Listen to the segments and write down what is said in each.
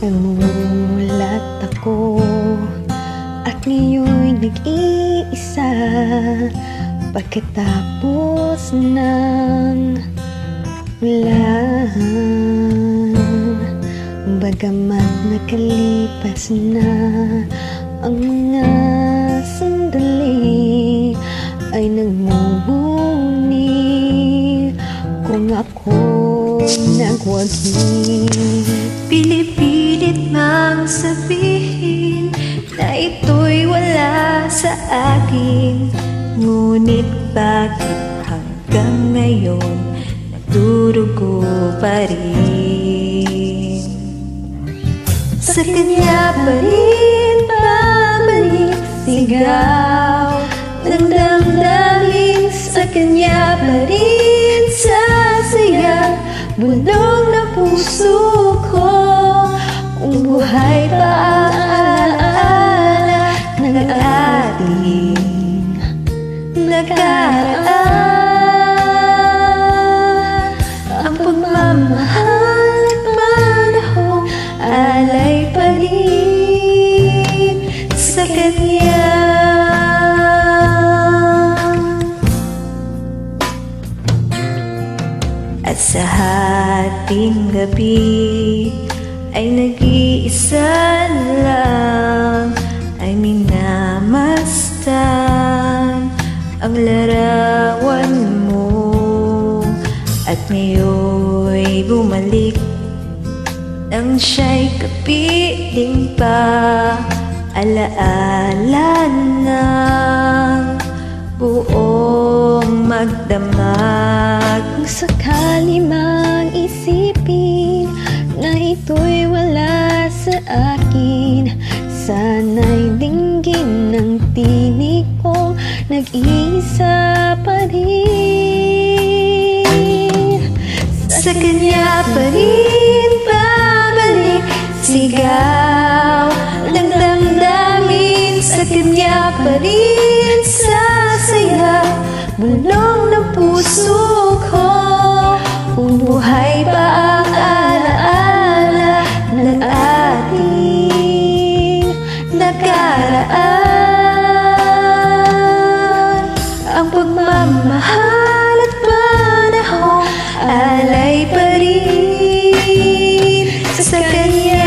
Namulat ako at ngayon nag-iisa pagkatapos ng ulan. Bagamat nakalipas na ang mga sandali, ay nagmumuni kung ako nagwagi. Pinipilit mang sabihin na ito'y wala sa akin, ngunit bakit hanggang ngayon nagdurugo pa rin? Sa kanya pa rin babalik sigaw ng damdamin, sa kanya pa rin sasaya bulong na puso ko. Kung buhay pa ang alaala ng ating nakaraan, ang pagmamahal at panahong alay pa rin sa kanya. At sa hating gabi ay nag-iisa lang, ay minamastan ang larawan mo. At ngayon'y bumalik nang siya'y kapiling pa, alaala ng buong magdamag. Kung sakali mang isipin na ito'y wala sa akin, sana'y dinggin ng tinig ko, nag-iisa pa rin. Sa kanya pa rin babalik sigaw ng damdamin, sa kanya pa rin sasaya bulong ng puso ko. Kung buhay pa ang alaala ng ating nakaraan, ang pagmamahal at panahon alay pa rin sa kanya.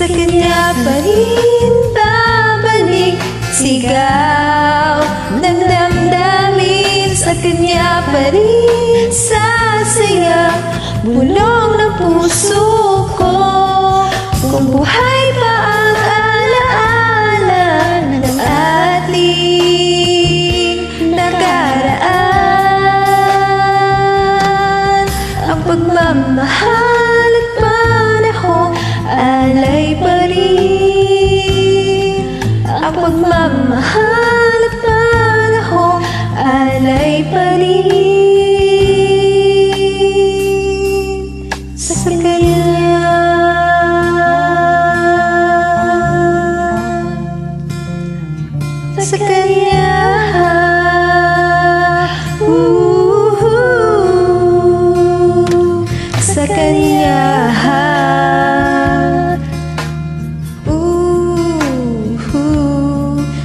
Sa kanya pa rin babalik sigaw ng damdamin, sa kanya pa rin sasaya bulong ng puso ko. Kung buhay pa ang alaala ng ating nakaraan, ang pagmamahal at panahon alay pa rin, ang pagmamahal at panahon alay pa rin sa kanya. Sa kanya, sa kanya,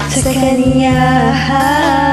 sa kanya.